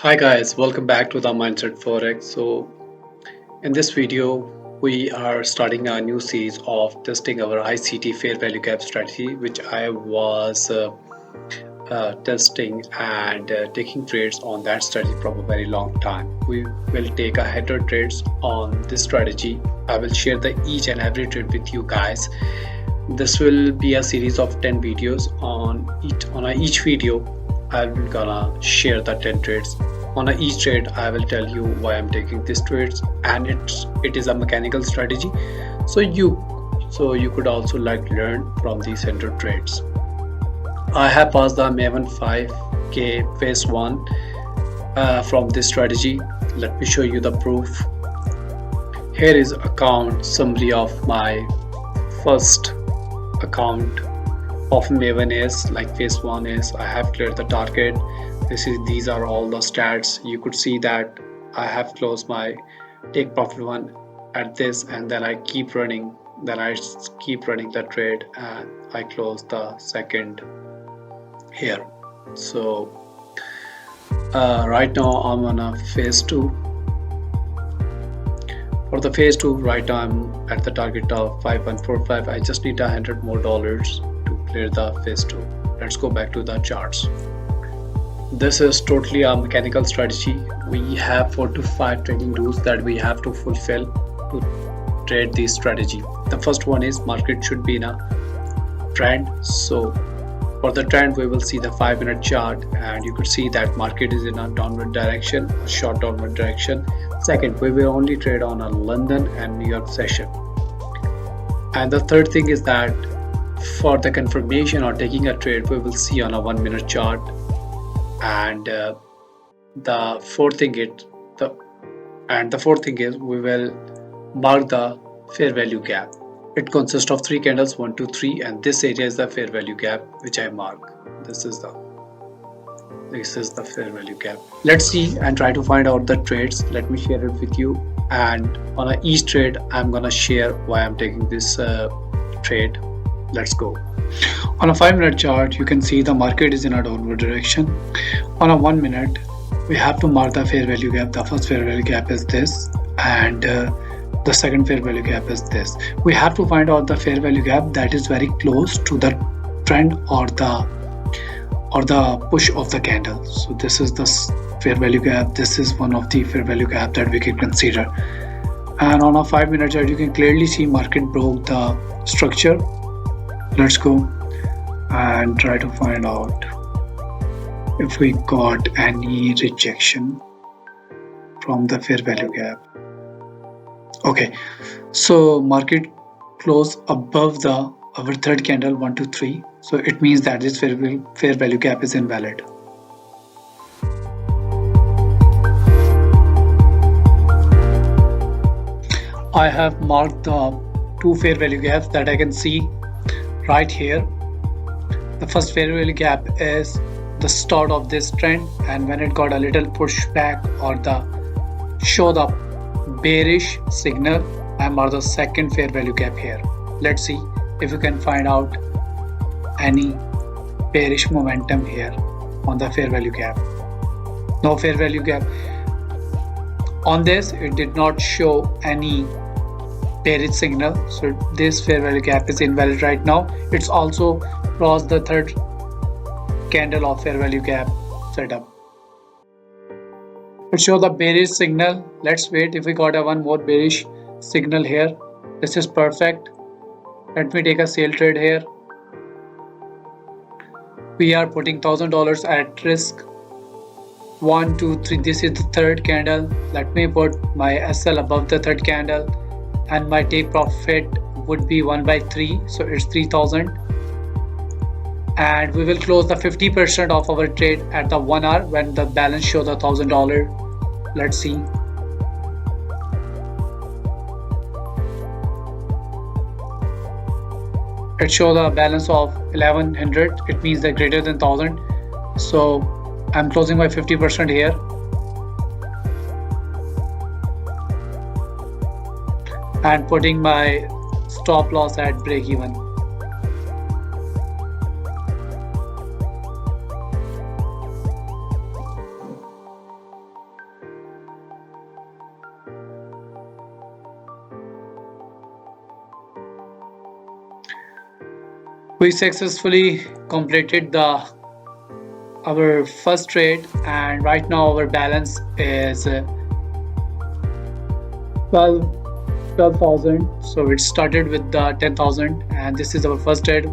Hi guys, welcome back to the Mindset Forex. In this video, we are starting a new series of testing our ICT fair value gap strategy, which I was testing and taking trades on that strategy from a very long time. We will take a header trades on this strategy. I will share the each and every trade with you guys. This will be a series of 10 videos. On each video, I'm gonna share the 10 trades. On each trade, I will tell you why I'm taking these trades, and it is a mechanical strategy. So you could also learn from these center trades. I have passed the Maven 5K phase 1 from this strategy. Let me show you the proof. Here is account summary of my first account of Maven is like phase 1 is I have cleared the target. These are all the stats. You could see that I have closed my take profit one at this, and then I keep running. Then I keep running the trade, and I close the second here. So right now I'm on a phase 2. For the phase 2, right now I'm at the target of 5145. I just need $100 more to clear the phase 2. Let's go back to the charts. This is totally a mechanical strategy. We have 4 to 5 trading rules that we have to fulfill to trade this strategy. The first one is market should be in a trend. So for the trend, we will see the 5-minute chart, and you could see that market is in a downward direction, a short downward direction. Second, we will only trade on a London and New York session. And the third thing is that for the confirmation or taking a trade, we will see on a 1-minute chart. And the fourth thing is we will mark the fair value gap. It consists of 3 candles, 1 2 3, and this area is the fair value gap which I mark. This is the fair value gap. Let's see and try to find out the trades. Let me share it with you, and on each trade I'm gonna share why I'm taking this trade. Let's go. On a 5-minute chart, you can see the market is in a downward direction. On a 1 minute, we have to mark the fair value gap. The first fair value gap is this, and the second fair value gap is this. We have to find out the fair value gap that is very close to the trend or the push of the candle. So this is the fair value gap. This is one of the fair value gap that we can consider. And on a 5-minute chart, you can clearly see market broke the structure. Let's go and try to find out if we got any rejection from the fair value gap. Okay, so market closed above our third candle 1 2 3, so it means that this fair value gap is invalid. I have marked the 2 fair value gaps that I can see right here. The first fair value gap is the start of this trend, and when it got a little pushback or show the bearish signal, I mark the second fair value gap here. Let's see if we can find out any bearish momentum here on the fair value gap. No fair value gap on this. It did not show any bearish signal, so this fair value gap is invalid right now. It's also crossed the third candle of fair value gap setup. It shows the bearish signal. Let's wait if we got a one more bearish signal here. This is perfect. Let me take a sale trade here. We are putting $1,000 at risk. 1 2 3, this is the third candle. Let me put my SL above the third candle, and my take profit would be 1/3, so it's 3,000. And we will close the 50% of our trade at the 1 hour when the balance shows the $1,000. Let's see. It shows a balance of 1100. It means they're greater than 1,000. So I'm closing my 50% here. And putting my stop loss at break even. We successfully completed our first trade, and right now our balance is 12,000. So it started with the 10,000, and this is our first trade.